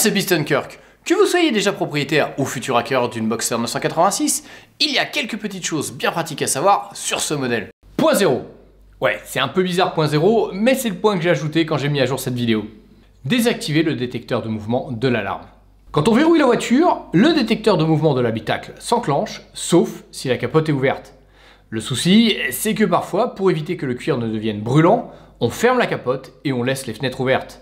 c'est Piston Kirk. Que vous soyez déjà propriétaire ou futur hacker d'une Boxster 986, il y a quelques petites choses bien pratiques à savoir sur ce modèle. Point 0. Ouais, c'est un peu bizarre point 0, mais c'est le point que j'ai ajouté quand j'ai mis à jour cette vidéo. Désactiver le détecteur de mouvement de l'alarme. Quand on verrouille la voiture, le détecteur de mouvement de l'habitacle s'enclenche, sauf si la capote est ouverte. Le souci, c'est que parfois, pour éviter que le cuir ne devienne brûlant, on ferme la capote et on laisse les fenêtres ouvertes.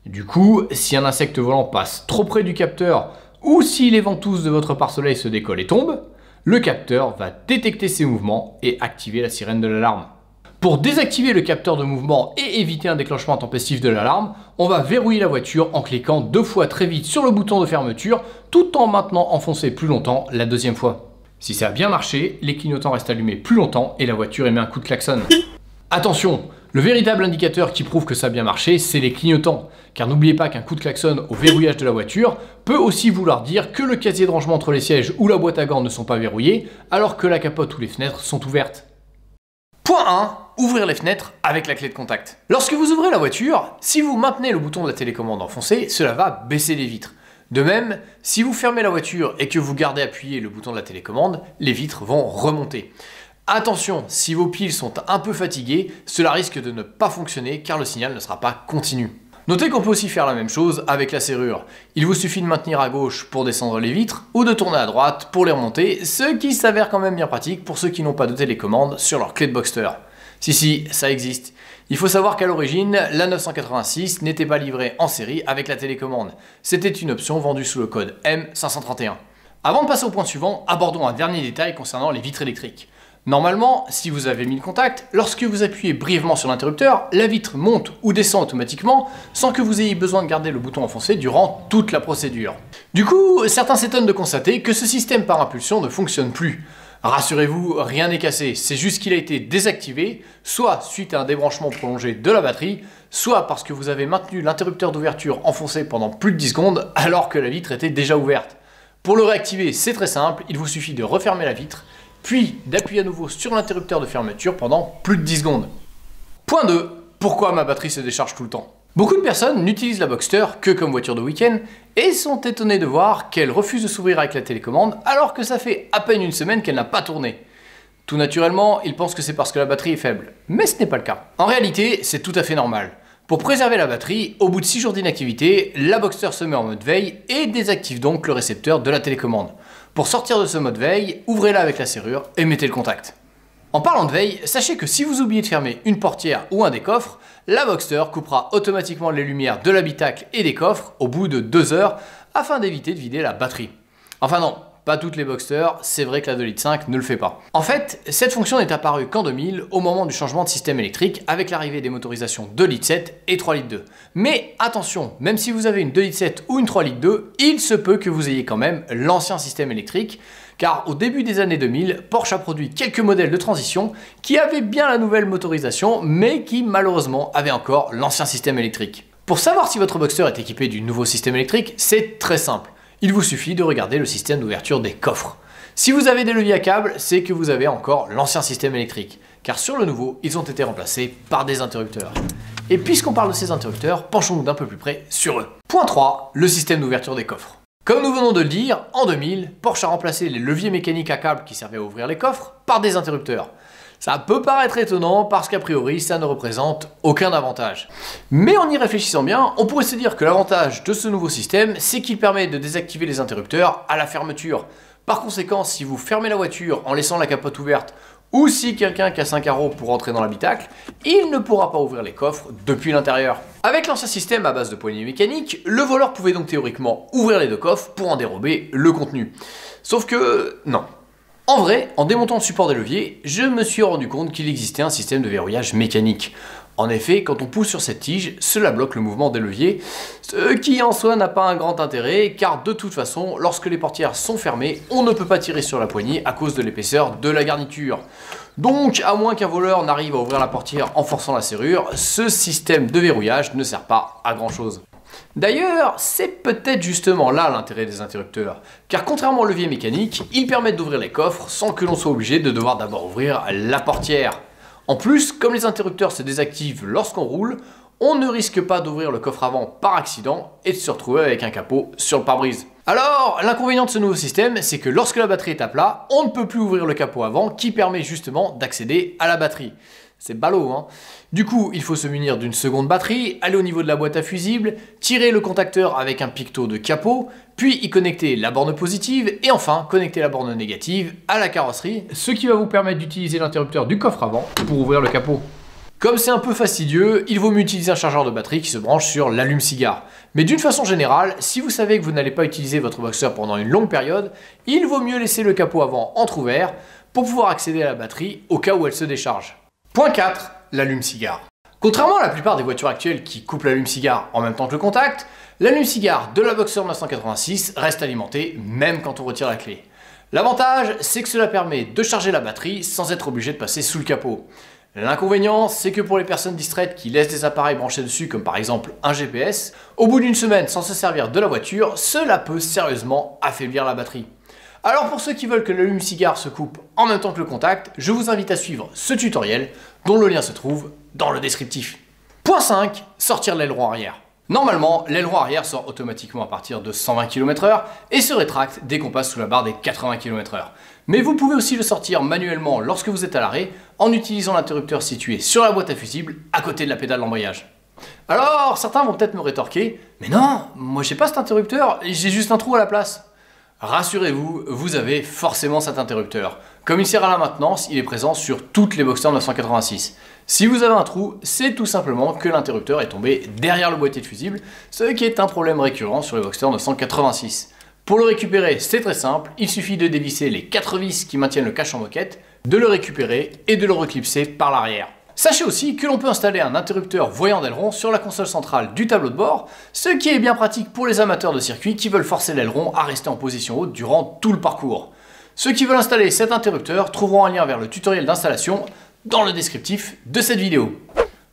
Du coup, si un insecte volant passe trop près du capteur ou si les ventouses de votre pare-soleil se décollent et tombent, le capteur va détecter ces mouvements et activer la sirène de l'alarme. Pour désactiver le capteur de mouvement et éviter un déclenchement intempestif de l'alarme, on va verrouiller la voiture en cliquant 2 fois très vite sur le bouton de fermeture tout en maintenant enfoncé plus longtemps la deuxième fois. Si ça a bien marché, les clignotants restent allumés plus longtemps et la voiture émet un coup de klaxon. Attention, le véritable indicateur qui prouve que ça a bien marché, c'est les clignotants. Car n'oubliez pas qu'un coup de klaxon au verrouillage de la voiture peut aussi vouloir dire que le casier de rangement entre les sièges ou la boîte à gants ne sont pas verrouillés, alors que la capote ou les fenêtres sont ouvertes. Point 1. Ouvrir les fenêtres avec la clé de contact. Lorsque vous ouvrez la voiture, si vous maintenez le bouton de la télécommande enfoncé, cela va baisser les vitres. De même, si vous fermez la voiture et que vous gardez appuyé le bouton de la télécommande, les vitres vont remonter. Attention, si vos piles sont un peu fatiguées, cela risque de ne pas fonctionner car le signal ne sera pas continu. Notez qu'on peut aussi faire la même chose avec la serrure. Il vous suffit de maintenir à gauche pour descendre les vitres ou de tourner à droite pour les remonter, ce qui s'avère quand même bien pratique pour ceux qui n'ont pas de télécommande sur leur clé de Boxster. Si, ça existe. Il faut savoir qu'à l'origine, la 986 n'était pas livrée en série avec la télécommande. C'était une option vendue sous le code M531. Avant de passer au point suivant, abordons un dernier détail concernant les vitres électriques. Normalement, si vous avez mis le contact, lorsque vous appuyez brièvement sur l'interrupteur, la vitre monte ou descend automatiquement sans que vous ayez besoin de garder le bouton enfoncé durant toute la procédure. Du coup, certains s'étonnent de constater que ce système par impulsion ne fonctionne plus. Rassurez-vous, rien n'est cassé, c'est juste qu'il a été désactivé, soit suite à un débranchement prolongé de la batterie, soit parce que vous avez maintenu l'interrupteur d'ouverture enfoncé pendant plus de 10 secondes alors que la vitre était déjà ouverte. Pour le réactiver, c'est très simple, il vous suffit de refermer la vitre, puis d'appuyer à nouveau sur l'interrupteur de fermeture pendant plus de 10 secondes. Point 2. Pourquoi ma batterie se décharge tout le temps? Beaucoup de personnes n'utilisent la Boxster que comme voiture de week-end et sont étonnées de voir qu'elle refuse de s'ouvrir avec la télécommande alors que ça fait à peine une semaine qu'elle n'a pas tourné. Tout naturellement, ils pensent que c'est parce que la batterie est faible, mais ce n'est pas le cas. En réalité, c'est tout à fait normal. Pour préserver la batterie, au bout de 6 jours d'inactivité, la Boxster se met en mode veille et désactive donc le récepteur de la télécommande. Pour sortir de ce mode veille, ouvrez-la avec la serrure et mettez le contact. En parlant de veille, sachez que si vous oubliez de fermer une portière ou un des coffres, la Boxster coupera automatiquement les lumières de l'habitacle et des coffres au bout de 2 heures afin d'éviter de vider la batterie. Enfin non, pas toutes les Boxster, c'est vrai que la 2,5 litres ne le fait pas. En fait, cette fonction n'est apparue qu'en 2000 au moment du changement de système électrique avec l'arrivée des motorisations 2,7 litres et 3,2 litres. Mais attention, même si vous avez une 2,7 litres ou une 3,2 litres, il se peut que vous ayez quand même l'ancien système électrique, car au début des années 2000, Porsche a produit quelques modèles de transition qui avaient bien la nouvelle motorisation, mais qui malheureusement avaient encore l'ancien système électrique. Pour savoir si votre Boxster est équipé du nouveau système électrique, c'est très simple. Il vous suffit de regarder le système d'ouverture des coffres. Si vous avez des leviers à câble, c'est que vous avez encore l'ancien système électrique, car sur le nouveau, ils ont été remplacés par des interrupteurs. Et puisqu'on parle de ces interrupteurs, penchons-nous d'un peu plus près sur eux. Point 3, le système d'ouverture des coffres. Comme nous venons de le dire, en 2000, Porsche a remplacé les leviers mécaniques à câble qui servaient à ouvrir les coffres par des interrupteurs. Ça peut paraître étonnant parce qu'a priori ça ne représente aucun avantage. Mais en y réfléchissant bien, on pourrait se dire que l'avantage de ce nouveau système, c'est qu'il permet de désactiver les interrupteurs à la fermeture. Par conséquent, si vous fermez la voiture en laissant la capote ouverte, ou si quelqu'un casse un carreau pour entrer dans l'habitacle, il ne pourra pas ouvrir les coffres depuis l'intérieur. Avec l'ancien système à base de poignées mécaniques, le voleur pouvait donc théoriquement ouvrir les 2 coffres pour en dérober le contenu. Sauf que non. En vrai, en démontant le support des leviers, je me suis rendu compte qu'il existait un système de verrouillage mécanique. En effet, quand on pousse sur cette tige, cela bloque le mouvement des leviers, ce qui en soi n'a pas un grand intérêt, car de toute façon, lorsque les portières sont fermées, on ne peut pas tirer sur la poignée à cause de l'épaisseur de la garniture. Donc, à moins qu'un voleur n'arrive à ouvrir la portière en forçant la serrure, ce système de verrouillage ne sert pas à grand chose. D'ailleurs, c'est peut-être justement là l'intérêt des interrupteurs, car contrairement au levier mécanique, ils permettent d'ouvrir les coffres sans que l'on soit obligé de devoir d'abord ouvrir la portière. En plus, comme les interrupteurs se désactivent lorsqu'on roule, on ne risque pas d'ouvrir le coffre avant par accident et de se retrouver avec un capot sur le pare-brise. Alors, l'inconvénient de ce nouveau système, c'est que lorsque la batterie est à plat, on ne peut plus ouvrir le capot avant qui permet justement d'accéder à la batterie. C'est ballot, hein. Du coup, il faut se munir d'une seconde batterie, aller au niveau de la boîte à fusibles, tirer le contacteur avec un pictot de capot, puis y connecter la borne positive et enfin connecter la borne négative à la carrosserie, ce qui va vous permettre d'utiliser l'interrupteur du coffre avant pour ouvrir le capot. Comme c'est un peu fastidieux, il vaut mieux utiliser un chargeur de batterie qui se branche sur l'allume-cigare. Mais d'une façon générale, si vous savez que vous n'allez pas utiliser votre boxer pendant une longue période, il vaut mieux laisser le capot avant entrouvert pour pouvoir accéder à la batterie au cas où elle se décharge. Point 4, l'allume-cigare. Contrairement à la plupart des voitures actuelles qui coupent l'allume-cigare en même temps que le contact, l'allume-cigare de la Boxster 986 reste alimenté même quand on retire la clé. L'avantage, c'est que cela permet de charger la batterie sans être obligé de passer sous le capot. L'inconvénient, c'est que pour les personnes distraites qui laissent des appareils branchés dessus, comme par exemple un GPS, au bout d'une semaine sans se servir de la voiture, cela peut sérieusement affaiblir la batterie. Alors pour ceux qui veulent que l'allume-cigare se coupe en même temps que le contact, je vous invite à suivre ce tutoriel, dont le lien se trouve dans le descriptif. Point 5, sortir l'aileron arrière. Normalement, l'aileron arrière sort automatiquement à partir de 120 km/h et se rétracte dès qu'on passe sous la barre des 80 km/h. Mais vous pouvez aussi le sortir manuellement lorsque vous êtes à l'arrêt en utilisant l'interrupteur situé sur la boîte à fusibles à côté de la pédale d'embrayage. Alors, certains vont peut-être me rétorquer, mais non, moi j'ai pas cet interrupteur, j'ai juste un trou à la place. Rassurez-vous, vous avez forcément cet interrupteur. Comme il sert à la maintenance, il est présent sur toutes les Boxster 986. Si vous avez un trou, c'est tout simplement que l'interrupteur est tombé derrière le boîtier de fusible, ce qui est un problème récurrent sur les Boxster 986. Pour le récupérer, c'est très simple, il suffit de dévisser les 4 vis qui maintiennent le cache en moquette, de le récupérer et de le reclipser par l'arrière. Sachez aussi que l'on peut installer un interrupteur voyant d'aileron sur la console centrale du tableau de bord, ce qui est bien pratique pour les amateurs de circuit qui veulent forcer l'aileron à rester en position haute durant tout le parcours. Ceux qui veulent installer cet interrupteur trouveront un lien vers le tutoriel d'installation dans le descriptif de cette vidéo.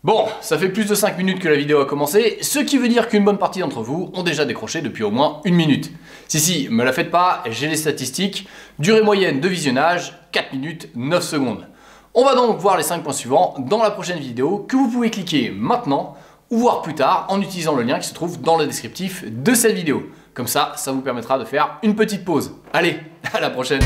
Bon, ça fait plus de 5 minutes que la vidéo a commencé, ce qui veut dire qu'une bonne partie d'entre vous ont déjà décroché depuis au moins 1 minute. Si, me la faites pas, j'ai les statistiques. Durée moyenne de visionnage, 4 minutes 9 secondes. On va donc voir les 5 points suivants dans la prochaine vidéo que vous pouvez cliquer maintenant ou voir plus tard en utilisant le lien qui se trouve dans le descriptif de cette vidéo. Comme ça, ça vous permettra de faire une petite pause. Allez, à la prochaine!